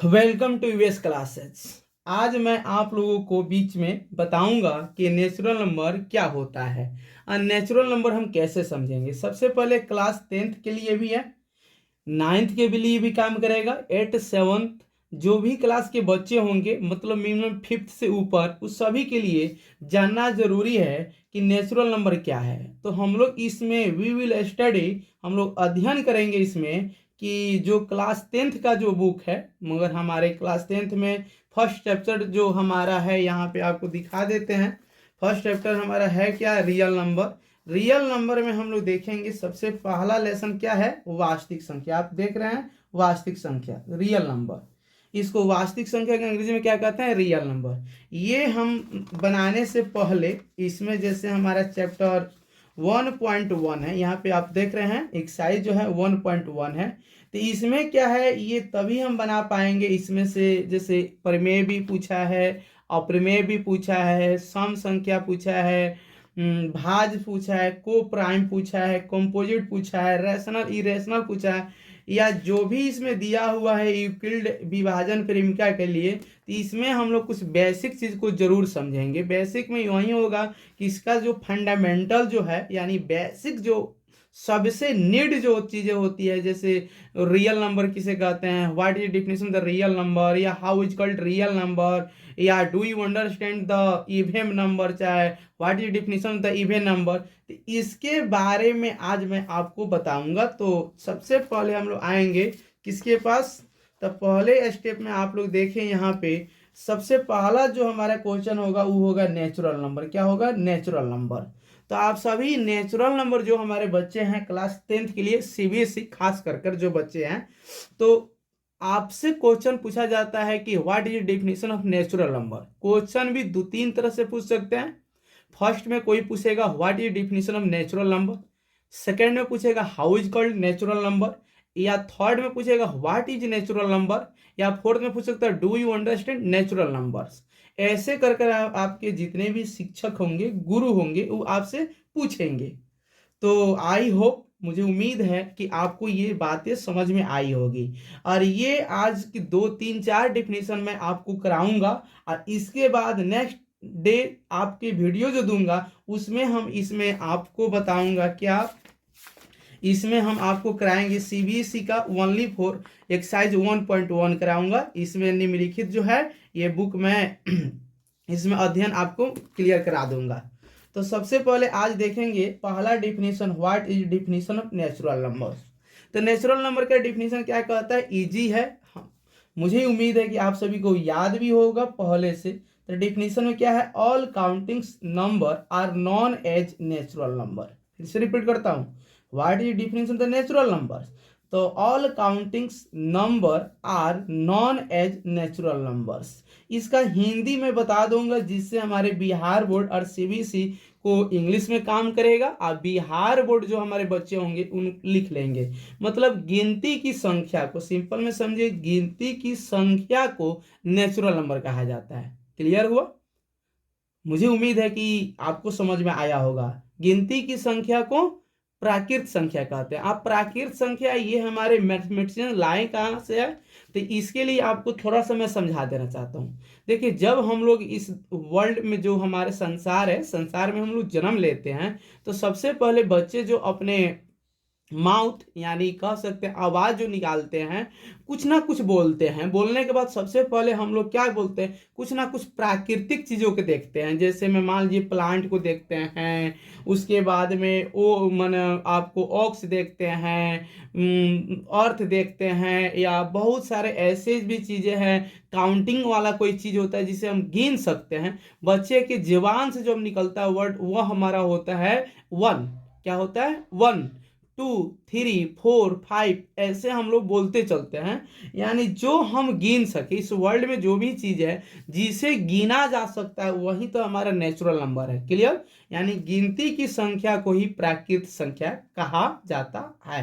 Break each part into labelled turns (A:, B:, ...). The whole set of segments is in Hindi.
A: Welcome to US classes. आज मैं आप लोगों को बीच में बताऊंगा कि नेचुरल नंबर क्या होता है और नेचुरल नंबर हम कैसे समझेंगे। सबसे पहले क्लास 10th के लिए भी है, 9th के भी लिए भी काम करेगा, 8th 7th जो भी क्लास के बच्चे होंगे, मतलब मिनिमम 5th से ऊपर, उस सभी के लिए जानना जरूरी है कि नेचुरल नंबर क्या है। तो हम लोग इसमें हम लोग अध्ययन करेंगे इसमें कि जो क्लास 10th का जो बुक है, मगर हमारे क्लास 10th में फर्स्ट चैप्टर जो हमारा है, यहाँ पे आपको दिखा देते हैं। फर्स्ट चैप्टर हमारा है क्या? Real number. रियल नंबर में हम लोग देखेंगे सबसे पहला लेसन क्या है? वास्तविक संख्या। आप देख रहे हैं वास्तविक संख्या, रियल नंबर। इसको वास्तविक संख्या के अंग्रेजी में क्या कहते हैं? Real number. ये हम बनाने से पहले इसमें जैसे हमारा चैप्टर 1.1 है, यहाँ पे आप देख रहे हैं एक्सरसाइज जो है 1.1 है। तो इसमें क्या है, ये तभी हम बना पाएंगे इसमें से, जैसे प्रमेय भी पूछा है, अप्रमेय भी पूछा है, सम संख्या पूछा है, भाज्य पूछा है, को प्राइम पूछा है, कंपोजिट पूछा है, रैशनल इरेशनल पूछा है, या जो भी इसमें दिया हुआ है यूक्लिड विभाजन प्रेमिका के लिए। तो इसमें हम लोग कुछ बेसिक चीज को जरूर समझेंगे। बेसिक में वही होगा कि इसका जो फंडामेंटल जो है, यानी बेसिक जो सबसे नीड जो चीजें होती है, जैसे रियल नंबर किसे कहते हैं, what is definition the real number, या how is called real number, या do you understand the even number, चाहे what is definition the even number. तो इसके बारे में आज मैं आपको बताऊंगा। तो सबसे पहले हम लोग आएंगे किसके पास? तो पहले स्टेप में आप लोग देखें, यहाँ पे सबसे पहला जो हमारा क्वेश्चन होगा वो होगा नेचुरल नंबर। क्या होगा? Natural number. तो आप सभी नेचुरल नंबर जो हमारे बच्चे हैं क्लास 10th के लिए, सीबीएसई खास कर कर जो बच्चे हैं, तो आपसे क्वेश्चन पूछा जाता है कि what is definition of natural number. Question भी दो तीन तरह से पूछ सकते हैं। फर्स्ट में कोई पूछेगा what is definition of natural number, second में पूछेगा how is called natural number, या थर्ड में पूछेगा व्हाट इज नेचुरल नंबर, या फोर्थ में पूछ सकता है do you understand natural numbers. ऐसे कर कर आपके जितने भी शिक्षक होंगे, गुरु होंगे, वो आपसे पूछेंगे। तो आई होप, मुझे उम्मीद है कि आपको ये बातें समझ में आई होगी। और ये आज की 2 3 4 डिफिनेशन मैं आपको कराऊंगा, और इसके बाद नेक्स्ट डे आपके वीडियो जो दूंगा उसमें हम इसमें आपको बताऊंगा क्या, इसमें हम आपको कराएंगे सीबीएसई का ओनली फॉर एक्सरसाइज 1.1 कराऊंगा। इसमें निम्नलिखित जो है ये बुक मैं इसमें अध्ययन आपको क्लियर करा दूंगा। तो सबसे पहले आज देखेंगे पहला definition, what is definition of natural number. तो नेचुरल नंबर का डिफिनेशन क्या कहता है? इजी है, हाँ, मुझे उम्मीद है कि आप सभी को याद भी होगा पहले से। तो डिफिनेशन में क्या है? All countings number are known as natural number. फिर से रिपीट करता हूं, what is definition the natural number. तो all countings number are known as natural numbers. इसका हिंदी में बता दूंगा, जिससे हमारे बिहार बोर्ड और सीबीएसई को इंग्लिश में काम करेगा, और बिहार बोर्ड जो हमारे बच्चे होंगे उन लिख लेंगे। मतलब गिनती की संख्या को, सिंपल में समझिए, गिनती की संख्या को नेचुरल नंबर कहा जाता है। क्लियर हुआ? मुझे उम्मीद है कि आपको समझ में आया होगा। गिनती की संख्या को प्राकृत संख्या कहते हैं। आप प्राकृत संख्या ये हमारे मैथमेटिशियन लाए कहाँ से है, तो इसके लिए आपको थोड़ा सा मैं समझा देना चाहता हूँ। देखिए, जब हम लोग इस वर्ल्ड में, जो हमारे संसार है, संसार में हम लोग जन्म लेते हैं, तो सबसे पहले बच्चे जो अपने माउथ, यानी कह सकते हैं आवाज जो निकालते हैं, कुछ ना कुछ बोलते हैं। बोलने के बाद सबसे पहले हम लोग क्या बोलते हैं? कुछ ना कुछ प्राकृतिक चीजों को देखते हैं। जैसे मैं मान लीजिए प्लांट को देखते हैं, उसके बाद में ओ मन आपको ऑक्स देखते हैं, अर्थ देखते हैं, या बहुत सारे ऐसे भी चीजें हैं। काउंटिंग वाला कोई चीज होता है जिसे हम गिन सकते हैं। बच्चे के जुबान से जो निकलता है वर्ड, वह हमारा होता है वन। क्या होता है? 1 2 3 4 5, ऐसे हम लोग बोलते चलते हैं। यानी जो हम गिन सके, इस वर्ल्ड में जो भी चीज है जिसे गिना जा सकता है, वही तो हमारा नेचुरल नंबर है। क्लियर? यानी गिनती की संख्या को ही प्राकृत संख्या कहा जाता है।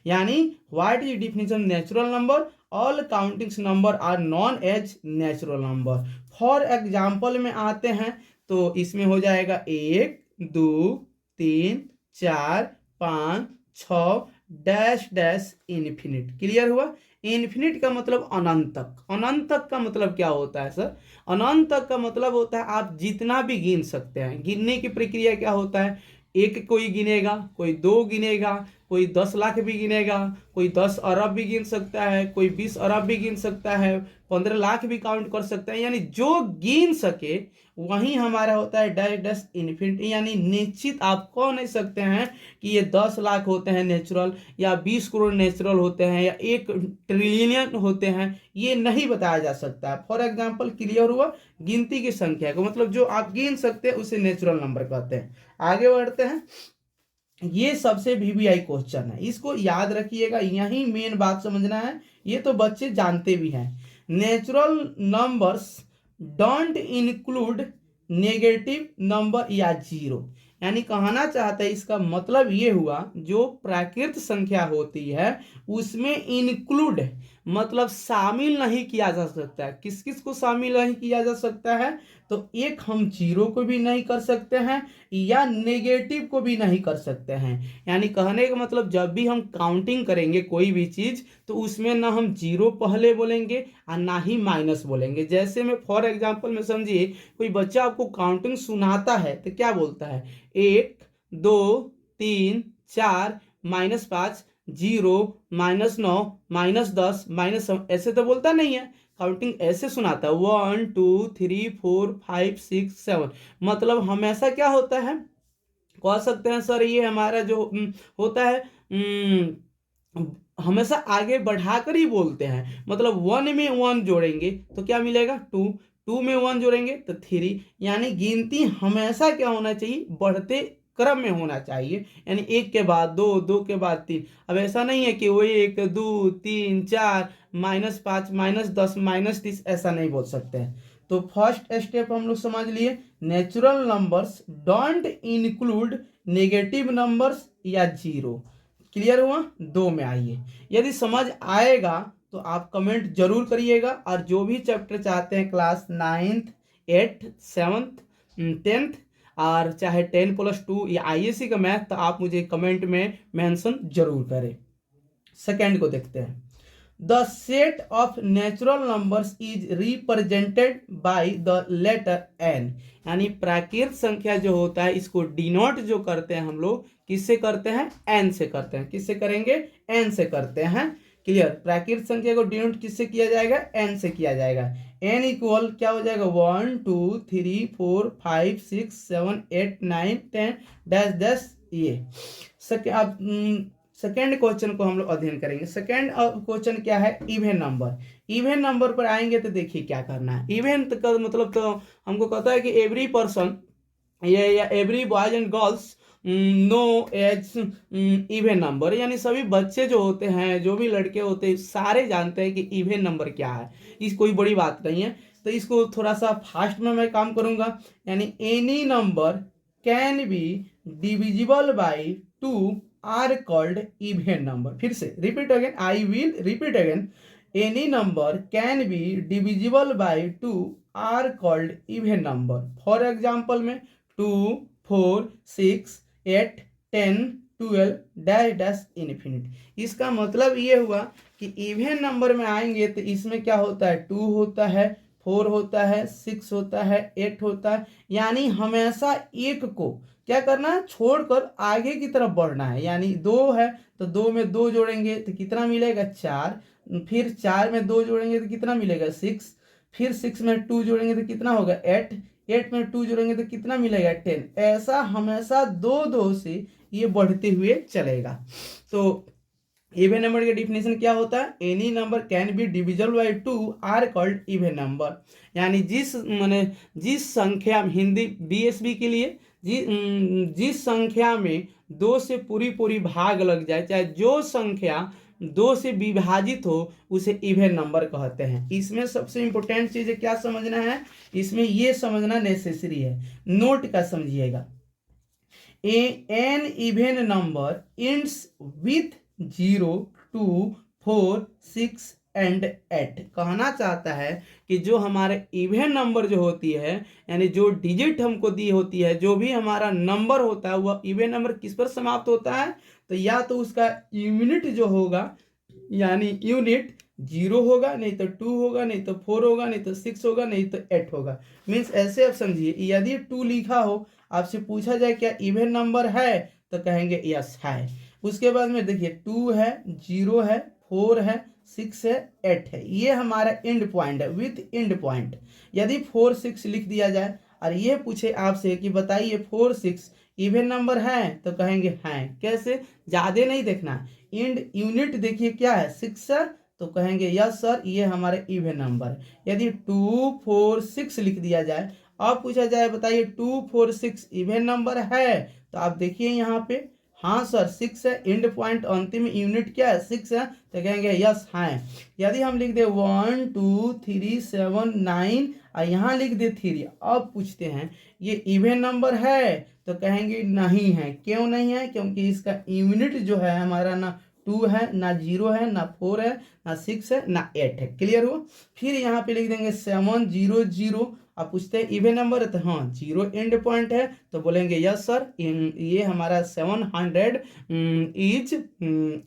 A: यानी what is definition natural number? All countings number are known as natural number. For example में आते हैं, तो इसमें हो जाएगा 1 2 3 4 5 6 डैश डैश इन्फिनिट। क्लियर हुआ? इन्फिनिट का मतलब अनंत तक। अनंत तक का मतलब क्या होता है सर? अनंत तक का मतलब होता है आप जितना भी गिन सकते हैं। गिनने की प्रक्रिया क्या होता है? एक कोई गिनेगा, कोई 2 गिनेगा, कोई 10 लाख भी गिनेगा, कोई 10 अरब भी गिन सकता है, कोई 20 अरब भी गिन सकता है, 15 लाख भी काउंट कर सकता है। यानी जो गिन सके वही हमारा होता है डैश डैश इन्फिनिटी। यानी निश्चित आप कह नहीं सकते हैं कि ये 10 लाख होते हैं नेचुरल, या 20 करोड़ नेचुरल होते हैं, या 1 ट्रिलियन होते हैं। ये नहीं बताया जा सकता है। फॉर एग्जाम्पल, क्लियर हुआ? गिनती की संख्या को मतलब जो आप गिन सकते हैं उसे नेचुरल नंबर कहते हैं। आगे बढ़ते हैं। ये सबसे वीवीआई क्वेश्चन है, इसको याद रखिएगा, यही मेन बात समझना है। ये तो बच्चे जानते भी हैं। Natural numbers don't include negative number या जीरो। यानी कहना चाहता है, इसका मतलब ये हुआ जो प्राकृत संख्या होती है उसमें इंक्लूड मतलब शामिल नहीं किया जा सकता है। किस किस को शामिल नहीं किया जा सकता है? तो एक, हम जीरो को भी नहीं कर सकते हैं या नेगेटिव को भी नहीं कर सकते हैं। यानी कहने का मतलब जब भी हम काउंटिंग करेंगे कोई भी चीज, तो उसमें ना हम जीरो पहले बोलेंगे और ना ही माइनस बोलेंगे। जैसे में फॉर एग्जांपल में समझिए, कोई बच्चा आपको काउंटिंग सुनाता है तो क्या बोलता है? 1 2 3 4 -5 0 -9 -10 -7, ऐसे तो बोलता नहीं है। काउंटिंग ऐसे सुनाता है 1 2 3 4 5 6 7। मतलब हमेशा क्या होता है, कह सकते हैं सर ये हमारा जो होता है, हमेशा आगे बढ़ाकर ही बोलते हैं। मतलब 1 में 1 जोड़ेंगे तो क्या मिलेगा? 2, 2 में 1 जोड़ेंगे तो 3। यानी गिनती हमेशा क्या होना चाहिए? बढ़ते क्रम में होना चाहिए। यानी 1 के बाद 2, 2 के बाद 3। अब ऐसा नहीं है कि वो 1 2 3 4 -5 -10 -30, ऐसा नहीं बोल सकते हैं। तो फर्स्ट स्टेप हम लोग समझ लिए, natural numbers don't include negative numbers या जीरो। क्लियर हुआ? 2 में आइए। यदि समझ आएगा तो आप कमेंट जरूर करिएगा, और जो भी चैप्टर चाहते हैं class 9th 8th 7th 10th, और चाहे 10+2 या आईएससी का मैथ, तो आप मुझे कमेंट में मेंशन जरूर करें। सेकंड को देखते हैं। The set of natural numbers is represented by the letter N. यानी प्राकृत संख्या जो होता है इसको डिनोट जो करते हैं हम लोग, किससे करते हैं? एन से करते हैं। किससे करेंगे? एन से करते हैं। क्लियर? प्राकृत संख्या को डिनोट किससे किया जाएगा? एन से किया जाएगा। एन इक्वल क्या हो जाएगा? 1 2 3 4 5 6 7 8 9 10 डैश डैश। ये अब सेकेंड क्वेश्चन को हम लोग अध्ययन करेंगे। सेकेंड क्वेश्चन क्या है? Even number. इवन नंबर पर आएंगे तो देखिए क्या करना है। इवन का मतलब तो हमको कहता है कि एवरी पर्सन या every boys and girls know as even number. यानी सभी बच्चे जो होते हैं, जो भी लड़के होते हैं, सारे जानते हैं कि इवन नंबर क्या है। इस कोई बड़ी बात नहीं है। तो इसको थोड़ा सा फास्ट में मैं काम करूंगा। यानी any number can be divisible by 2 are called even number. फिर से repeat again, I will repeat again. Any number can be divisible by 2 are called even number. For example में 2 4 6 8 10 12 डैश डैश इन्फिनिट। इसका मतलब ये हुआ कि इवन नंबर में आएंगे तो इसमें क्या होता है? 2 होता है, 4 होता है, 6 होता है, 8 होता है। यानी हमेशा एक को क्या करना है? छोड़कर आगे की तरफ बढ़ना है। यानी 2 है तो 2 में 2 जोड़ेंगे तो कितना मिलेगा? 4। फिर 4 में 2 जोड़ेंगे तो कितना मिलेगा? 6। फिर 6 में 2 जोड़ेंगे तो कितना होगा? 8। 8 में 2 जोड़ेंगे तो कितना मिलेगा? 10। ऐसा हमेशा 2 से ये बढ़ते हुए चलेगा। तो इवन नंबर का डिफिनेशन क्या होता है? Any number can be divisible by 2 are called even number. यानी जिस संख्या, हिंदी बीएसबी के लिए, जिस संख्या में 2 से पूरी पूरी भाग लग जाए, चाहे जो संख्या 2 से विभाजित हो, उसे इवन नंबर कहते हैं। इसमें सबसे इंपॉर्टेंट चीज क्या समझना है? इसमें ये समझना नेसेसरी है, नोट का समझिएगा। An even number ends with 0 2 4 6 and 8। कहना चाहता है कि जो हमारे इवन नंबर जो होती है, यानी जो डिजिट हमको दी होती है, जो भी हमारा नंबर होता है, वह इवन नंबर किस पर समाप्त होता है? तो या तो उसका यूनिट जो होगा यानी यूनिट 0 होगा, नहीं तो 2 होगा, नहीं तो 4 होगा, नहीं तो 6 होगा, नहीं तो 8 होगा। मीन्स ऐसे आप समझिए, यदि 2 लिखा हो, आपसे पूछा जाए क्या इवन नंबर है, तो कहेंगे यस है। उसके बाद में देखिए 2 है, 0 है, 4 है, 6 है, 8 है, ये हमारा एंड पॉइंट है विथ एंड पॉइंट। यदि 4 6 लिख दिया जाए और ये पूछे आपसे कि बताइए 4 6 इवन नंबर है, तो कहेंगे हैं। कैसे, ज्यादा नहीं देखना है, एंड यूनिट देखिए क्या है 6 है, तो कहेंगे यस सर ये हमारे इवन नंबर है। यदि 2 4 6 लिख दिया जाए, अब पूछा जाए बताइए 2 4 6 इवन नंबर है, तो आप देखिए यहाँ पे हाँ सर 6 है, एंड पॉइंट अंतिम यूनिट क्या है 6 है, तो कहेंगे यस है। यदि हम लिख दे 1 2 3 7 9 और यहाँ लिख दे 3, अब पूछते हैं ये इवन नंबर है, तो कहेंगे नहीं है। क्यों नहीं है, क्योंकि इसका यूनिट जो है हमारा ना 2 है, ना 0 है, ना 4 है, ना 6 है, ना 8 है। क्लियर हुआ। फिर यहाँ पे लिख देंगे 7 0 0। आप पूछते हैं इवन नंबर है, तो हाँ 0 एंड पॉइंट है, तो बोलेंगे यस सर ये हमारा 700 इज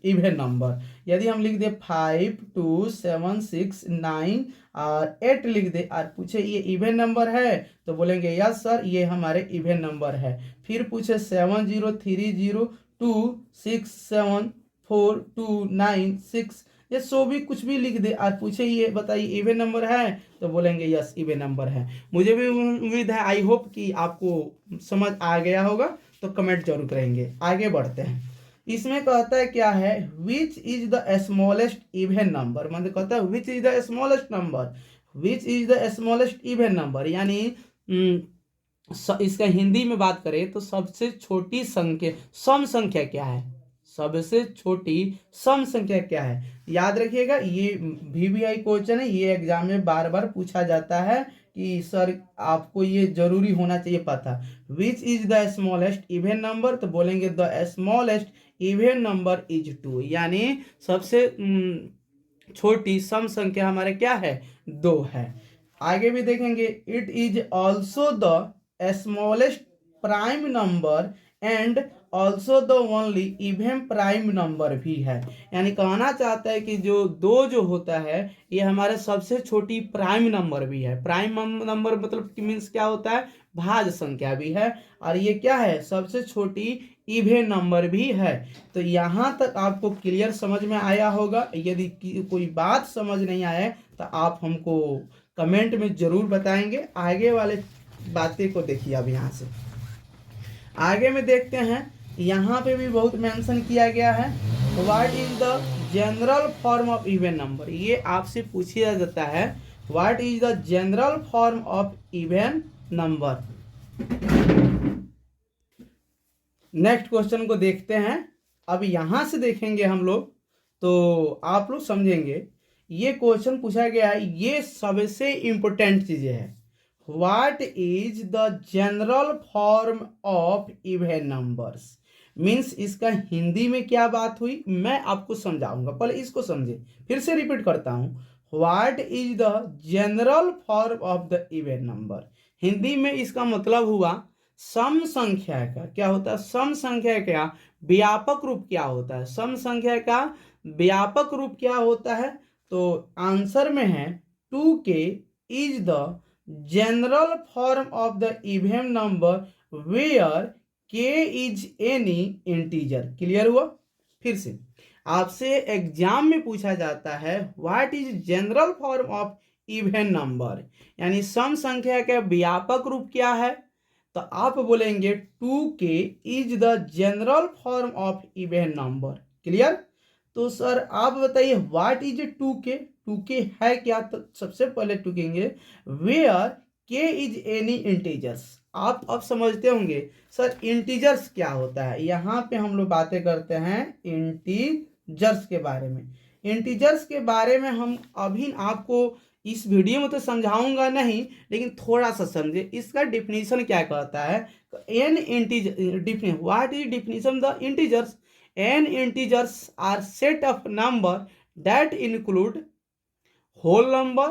A: इवन नंबर। यदि हम लिख दे 5 2 7 6 9 और 8 लिख दे और पूछे ये इवन नंबर है, तो बोलेंगे यस सर ये हमारे इवन नंबर है। फिर पूछे 7 0 3 0 2 6 7 4 2 9 6, ये सो भी कुछ भी लिख दे और पूछे ये बताइए इवन नंबर है, तो बोलेंगे यस इवन नंबर है। मुझे भी उम्मीद है, आई होप कि आपको समझ आ गया होगा, तो कमेंट जरूर करेंगे। आगे बढ़ते हैं। इसमें कहता है क्या है, विच is the smallest even number, मतलब कहता है विच is the smallest number, which is the smallest even number, यानी इसका हिंदी में बात करें तो सबसे छोटी संख्या सम संख्या क्या है, सबसे छोटी सम संख्या क्या है। याद रखिएगा ये VVI क्वेश्चन है, ये एग्जाम में बार बार पूछा जाता है कि सर आपको ये जरूरी होना चाहिए पता। विच is the smallest even number, तो बोलेंगे the smallest even number is 2, यानी सबसे छोटी सम संख्या हमारे क्या है 2 है। आगे भी देखेंगे, it is also the smallest prime number and also the only even prime number भी है। यानी कहना चाहता है कि जो 2 जो होता है ये हमारे सबसे छोटी प्राइम नंबर भी है। प्राइम नंबर मतलब कि मीन्स क्या होता है, भाज्य संख्या भी है, और ये क्या है सबसे छोटी इवन नंबर भी है। तो यहाँ तक आपको क्लियर समझ में आया होगा। यदि कोई बात समझ नहीं आए तो आप हमको कमेंट में जरूर बताएंगे। आगे वाले बातें को देखिए। अब यहाँ से आगे में देखते हैं, यहाँ पे भी बहुत मेंशन किया गया है, what is the general form of even number. ये आपसे पूछा जाता है what is the general form of even number. Next question को देखते हैं। अब यहाँ से देखेंगे हम लोग तो आप लोग समझेंगे। ये क्वेश्चन पूछा गया है, ये सबसे इंपॉर्टेंट चीजें है। What is the general form of even numbers, means इसका हिंदी में क्या बात हुई मैं आपको समझाऊंगा, पहले इसको समझे। फिर से रिपीट करता हूं, what is the general form of the even number. Hindi में इसका मतलब हुआ सम संख्या का क्या होता है, सम संख्या का व्यापक रूप क्या होता है, सम संख्या का व्यापक रूप क्या होता है। तो आंसर में है 2k is the general form of the even number where k is any integer. Clear हुआ। फिर से आपसे एग्जाम में पूछा जाता है what is general form of even number, यानी सम संख्या का व्यापक रूप क्या है, तो आप बोलेंगे 2k is the general form of even number. Clear. तो सर आप बताइए व्हाट इज 2k, 2k है क्या, तो सबसे पहले टूकेंगे where k is any integers. आप अब समझते होंगे सर इंटीजर्स क्या होता है। यहाँ पे हम लोग बातें करते हैं इंटीजर्स के बारे में। इंटीजर्स के बारे में हम अभी आपको इस वीडियो में तो समझाऊंगा नहीं, लेकिन थोड़ा सा समझे इसका डिफिनीशन क्या कहता है। An integer what is definition the integers, an integers are set of number that include whole number,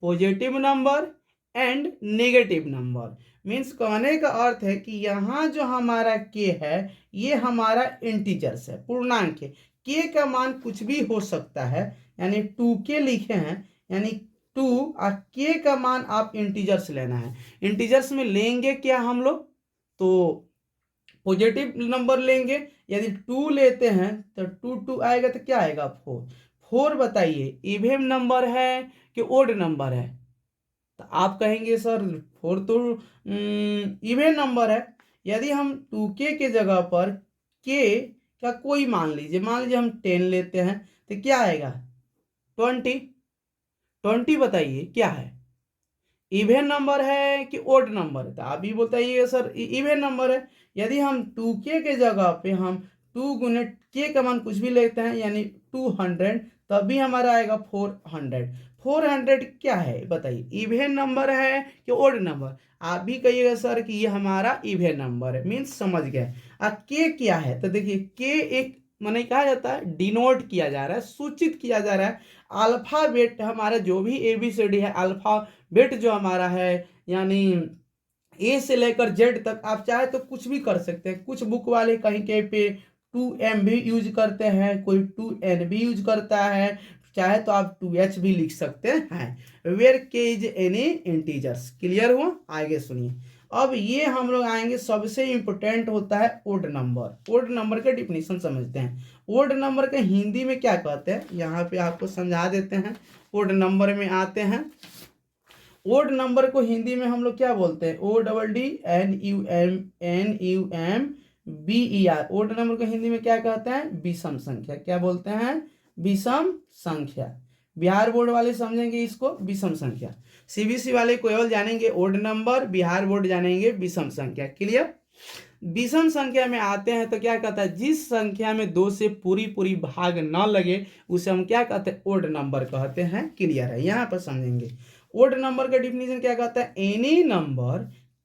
A: positive number and negative number. Means कहने का अर्थ है कि यहाँ जो हमारा के है ये हमारा इंटीजर्स है, पूर्णांक है। के का मान कुछ भी हो सकता है, यानी 2k लिखे हैं, यानी 2 और के का मान आप इंटीजर्स लेना है। इंटीजर्स में लेंगे क्या हम लोग, तो पॉजिटिव नंबर लेंगे। यदि 2 लेते हैं तो 2 आएगा तो क्या आएगा, 4। 4 बताइए इवन नंबर है कि ओड नंबर है, तो आप कहेंगे सर 4 तो इवन नंबर है। यदि हम 2k के जगह पर k का कोई मान लीजिए, मान लीजिए हम 10 लेते हैं तो क्या आएगा, 20। 20 बताइए क्या है, इवन नंबर है कि ओड नंबर है, तो आप भी बताइएगा सर इवन नंबर है। यदि हम 2k के जगह पे हम 2 गुने के का मान कुछ भी लेते हैं, यानी 200, तभी हमारा आएगा 400। 400 क्या है बताइए, इवन नंबर है कि ओड नंबर, आप भी कहिएगा सर कि ये हमारा इवन नंबर है, मीन्स समझ गए। अब के क्या है, तो देखिए के एक माने कहा जाता है डिनोट किया जा रहा है, सूचित किया जा रहा है। अल्फाबेट हमारा जो भी ABCD है, अल्फाबेट जो हमारा है, यानी ए से लेकर जेड तक आप चाहे तो कुछ भी कर सकते हैं। कुछ बुक वाले कहीं कहीं पे 2M भी यूज करते हैं, कोई 2N भी यूज करता है, चाहे तो आप 2H भी लिख सकते हैं। वेयर के इज एनी इंटीजर्स, क्लियर हुआ। आगे सुनिए, अब ये हम लोग आएंगे, सबसे इंपोर्टेंट होता है ओड नंबर। ओड नंबर का डिफिनीशन समझते हैं। ओड नंबर का हिंदी में क्या कहते हैं, यहाँ पे आपको समझा देते हैं। ओड नंबर में आते हैं, ओड नंबर को हिंदी में हम लोग क्या बोलते हैं, ODDNUMBER। ओड नंबर को हिंदी में क्या कहते हैं, विषम संख्या। क्या बोलते हैं, विषम संख्या। बिहार बोर्ड वाले समझेंगे इसको विषम संख्या, CBSE वाले केवल जानेंगे ओड नंबर, बिहार बोर्ड जानेंगे विषम संख्या। क्लियर। विषम संख्या में आते हैं तो क्या कहता है, जिस संख्या में 2 से पूरी पूरी भाग न लगे उसे हम क्या कहते हैं, ओड नंबर कहते हैं। क्लियर है, यहाँ पर समझेंगे। ओड नंबर का डिफिनीशन क्या कहता है, any number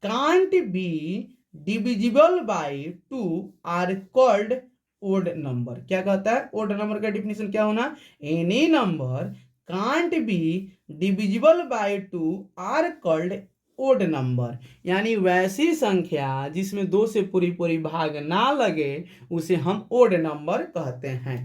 A: can't be divisible by 2 are called odd number. क्या कहता है, ओड नंबर का डिफिनीशन क्या होना, any number can't be divisible by 2 are called odd number. यानी वैसी संख्या जिसमें 2 से पूरी पूरी भाग ना लगे उसे हम ओड नंबर कहते हैं।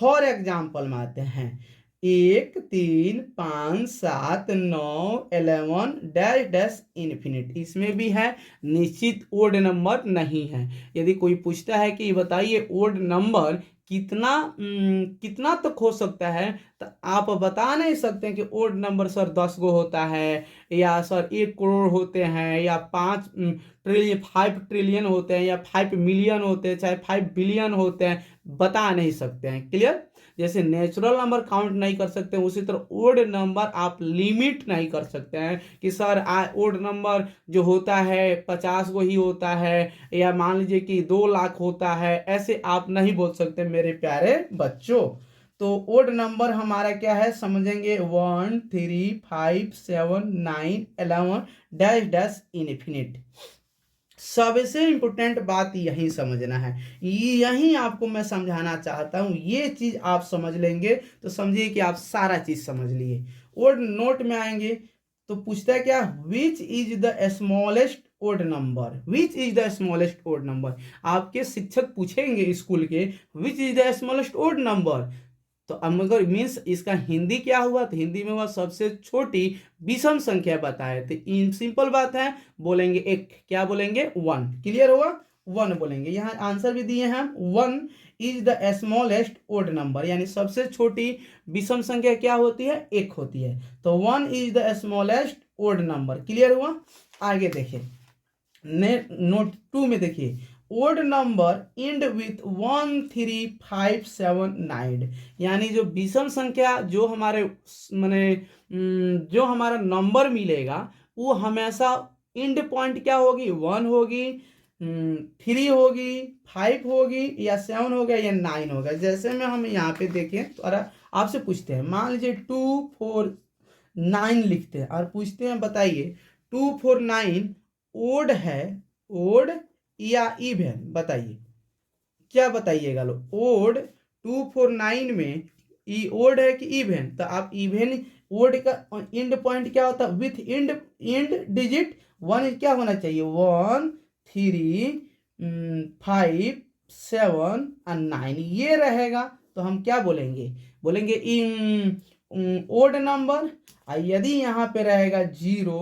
A: फॉर एग्जाम्पल में आते हैं, 1 3 5 7 9 11 डैश डैश इन्फिनिट, इसमें भी है निश्चित ओड नंबर नहीं है। यदि कोई पूछता है कि बताइए ओड नंबर कितना तक हो सकता है, तो आप बता नहीं सकते कि ओड नंबर सर 10 गो होता है, या सर 1 करोड़ होते हैं, या 5 ट्रिलियन 5 ट्रिलियन होते हैं, या 5 मिलियन होते हैं, चाहे 5 बिलियन होते हैं, बता नहीं सकते हैं। क्लियर। जैसे नेचुरल नंबर काउंट नहीं कर सकते, उसी तरह ओड नंबर आप लिमिट नहीं कर सकते हैं कि सर ओड नंबर जो होता है 50 को ही होता है, या मान लीजिए कि 2 लाख होता है, ऐसे आप नहीं बोल सकते मेरे प्यारे बच्चों। तो ओड नंबर हमारा क्या है समझेंगे, 1 3 5 7 9 11 डैश डैश इनफिनिट। सबसे इंपोर्टेंट बात यही समझना है, यही आपको मैं समझाना चाहता हूं। ये चीज आप समझ लेंगे तो समझिए कि आप सारा चीज समझ लिए। ओड नोट में आएंगे तो पूछता है क्या, which is the smallest odd number, which is the smallest odd number. आपके शिक्षक पूछेंगे स्कूल के, which is the smallest odd number, तो अब अगर मीन्स इसका हिंदी क्या हुआ, तो हिंदी में हुआ सबसे छोटी विषम संख्या बताए, तो इन सिंपल बात है, बोलेंगे एक, क्या बोलेंगे 1। क्लियर हुआ, 1 बोलेंगे। यहाँ आंसर भी दिए हैं, 1 is the smallest odd number, यानी सबसे छोटी विषम संख्या क्या होती है, 1 होती है। तो 1 is the smallest odd number. Clear हुआ। आगे देखिए, नोट 2 में देखिए, ओड नंबर एंड विथ 1 3 5 7 9, यानी जो विषम संख्या जो हमारे माने जो हमारा नंबर मिलेगा वो हमेशा एंड पॉइंट क्या होगी, 1 होगी, 3 होगी, 5 होगी, या 7 होगा, या 9 होगा। जैसे में हम यहाँ पे देखें तो आपसे पूछते हैं, मान लीजिए 2 4 9 लिखते हैं और पूछते हैं बताइए 2 4 9 ओड है, ओड या इवन, बताइए क्या बताइएगा लो। ओड 2 4 9 में ओड है कि इवन, तो आप इवन ओड का इंड पॉइंट क्या होता है, विथ इंड डिजिट 1 क्या होना चाहिए, 1 3 5 7 और 9 ये रहेगा। तो हम क्या बोलेंगे, बोलेंगे इन ओड नंबर। यदि यहाँ पे रहेगा 0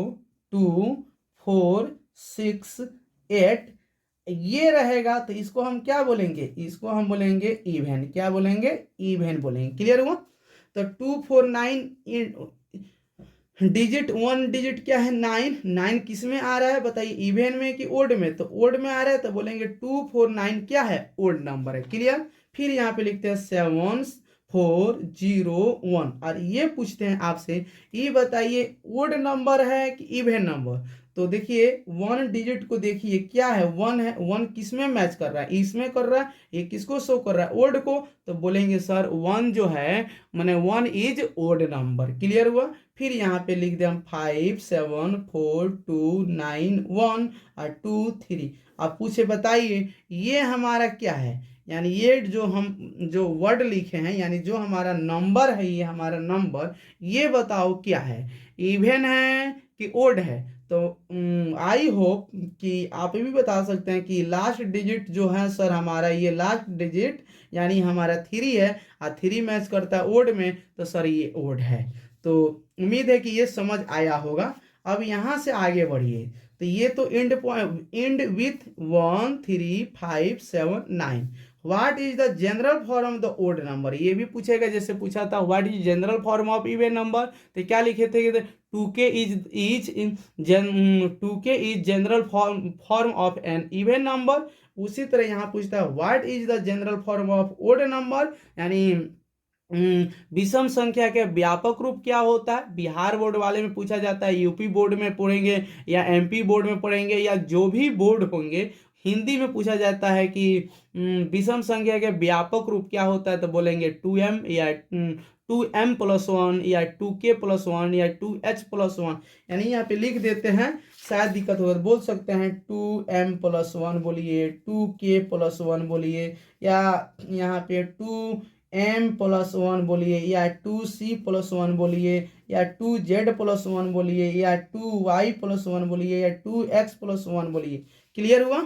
A: 2 4 6 8 ये रहेगा तो इसको हम क्या बोलेंगे, इसको हम बोलेंगे इवन। क्या बोलेंगे, इवन बोलेंगे। क्लियर हुआ। तो 2 4 9 डिजिट, 1 डिजिट क्या है 9, 9 किस में आ रहा है बताइए, इवन में कि ओड में, तो ओड में आ रहा है तो बोलेंगे 2 4 9 क्या है, ओड नंबर है। क्लियर। फिर यहाँ पे लिखते हैं 7 4 0 1 और ये पूछते हैं आपसे, ये बताइए ओड नंबर है कि इवन नंबर। तो देखिए 1 डिजिट को देखिए क्या है, 1 है, 1 किस में मैच कर रहा है, इसमें कर रहा है, ये किसको शो कर रहा है, ओड को। तो बोलेंगे सर 1 जो है माने 1 इज ओड नंबर। क्लियर हुआ। फिर यहाँ पे लिख दे हम 5 7 4 2 9 1 और 2 3। अब पूछे बताइए ये हमारा क्या है, यानी ये जो हम जो वर्ड लिखे हैं यानी जो हमारा नंबर है, ये हमारा नंबर, ये बताओ क्या है, इवन है कि ओड है। तो आई होप कि आप भी बता सकते हैं कि लास्ट डिजिट जो है सर हमारा, ये लास्ट डिजिट यानी हमारा 3 है और 3 मैच करता है ओड में, तो सर ये ओड है। तो उम्मीद है कि ये समझ आया होगा। अब यहाँ से आगे बढ़िए। तो ये तो end with 1 3 5 7 9। What is the general form of the odd number, ये भी पूछेगा, जैसे पूछा था what is general form of even number, तो क्या लिखे थे कि 2k is general form of an even number. उसी तरह यहाँ पूछता है what is the general form of odd number, यानी विषम संख्या के व्यापक रूप क्या होता है। बिहार बोर्ड वाले में पूछा जाता है, यूपी बोर्ड में पढ़ेंगे या एमपी बोर्ड में पढ़ेंगे या जो भी बोर्ड होंगे, हिंदी में पूछा जाता है कि विषम संख्या के व्यापक रूप क्या होता है, तो बोलेंगे 2m या 2m+1 या 2k+1 या 2h+1। यानी यहाँ पे लिख देते हैं, शायद दिक्कत होगा तो बोल सकते हैं 2m+1 बोलिए, 2k+1 बोलिए, या यहाँ पे 2m+1 बोलिए, या 2c+1 बोलिए, या 2z+1 बोलिए, या 2y+1 बोलिए, या 2x+1 बोलिए। क्लियर हुआ।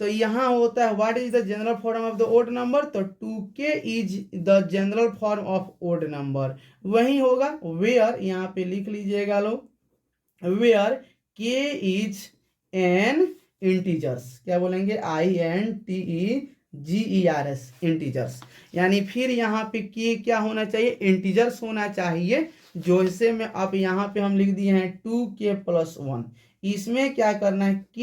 A: तो यहाँ होता है what is the general form of the odd number, तो 2k is the general form of odd number. वही होगा वेयर, यहाँ पे लिख लीजिएगा लो, where k is an integers. क्या बोलेंगे, INTEGERS इंटीजर्स। यानी फिर यहाँ पे k क्या होना चाहिए, इंटीजर्स होना चाहिए। जो इसे में अब यहाँ पे हम लिख दिए हैं 2k+1। इसमें क्या करना है, k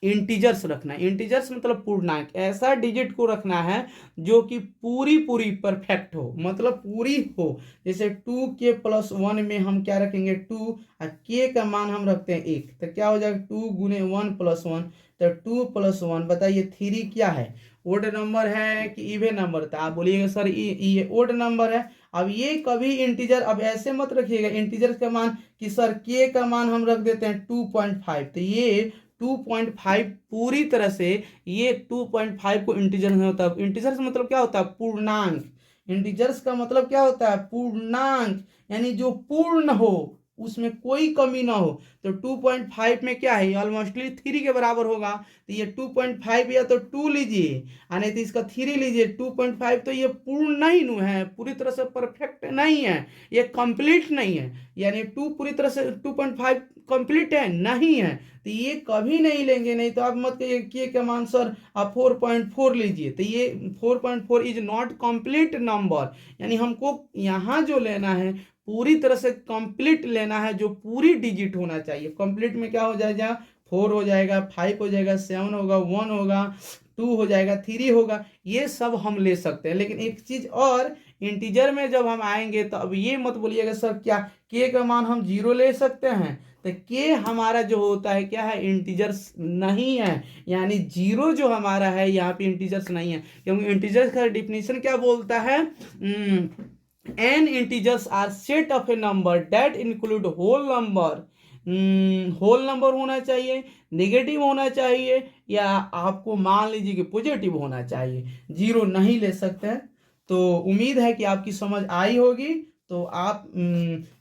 A: इंटीजर्स रखना है। इंटीजर्स मतलब पूर्णांक, ऐसा डिजिट को रखना है जो कि पूरी पूरी परफेक्ट हो, मतलब पूरी हो। जैसे 2k+1 में हम क्या रखेंगे 2 और k का मान हम रखते हैं 1, तो क्या हो जाएगा 2 गुने 1+1, तो 2+1। बताइए 3 क्या है, ओड नंबर है कि इवन नंबर था। आप बोलिएगा सर ये ओड नंबर है। अब ये कभी इंटीजर, अब ऐसे मत रखिएगा इंटीजर का मान कि सर k का मान हम रख देते हैं 2.5, तो ये 2.5 पूरी तरह से, ये 2.5 को इंटीजर नहीं होता। इंटीजर्स मतलब क्या होता है, पूर्णांक। इंटीजर्स का मतलब क्या होता है, पूर्णांक, यानी जो पूर्ण हो, उसमें कोई कमी ना हो। तो 2.5 में क्या है, ऑलमोस्टली 3 के बराबर होगा। तो ये 2.5 या तो 2 लीजिए और नहीं तो इसका 3 लीजिए। 2.5 तो ये पूर्ण नहीं है, पूरी तरह से परफेक्ट नहीं है, ये कंप्लीट नहीं है। यानी 2 पूरी तरह से 2.5 कंप्लीट है नहीं है, तो ये कभी नहीं लेंगे। नहीं तो आप मत कहिए के का मान सर आप 4.4 लीजिए, तो ये 4.4 इज नॉट कंप्लीट नंबर। यानी हमको यहाँ जो लेना है पूरी तरह से कंप्लीट लेना है, जो पूरी डिजिट होना चाहिए। कंप्लीट में क्या हो जाएगा, 4 हो जाएगा, 5 हो जाएगा, 7 होगा, 1 होगा, 2 हो जाएगा, 3 होगा, ये सब हम ले सकते हैं। लेकिन एक चीज और, इंटीजर में जब हम आएंगे तो अब ये मत बोलिएगा सर क्या के का मान हम 0 ले सकते हैं, तो के हमारा जो होता है क्या है, इंटीजर्स नहीं है। यानी 0 जो हमारा है यहाँ पे इंटीजर्स नहीं है, क्योंकि इंटीजर्स का डिफिनीशन क्या बोलता है, n integers are set of a number that include whole number। Whole number होना चाहिए, नेगेटिव होना चाहिए, या आपको मान लीजिए कि पॉजिटिव होना चाहिए, 0 नहीं ले सकते हैं। तो उम्मीद है कि आपकी समझ आई होगी। तो आप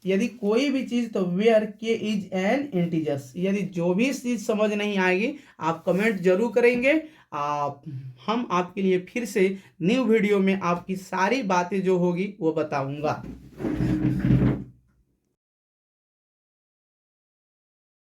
A: यदि कोई भी चीज़, तो वेयर के इज एन इंटीजर्स, यदि जो भी चीज़ समझ नहीं आएगी आप कमेंट जरूर करेंगे। आप हम आपके लिए फिर से न्यू वीडियो में आपकी सारी बातें जो होगी वो बताऊंगा।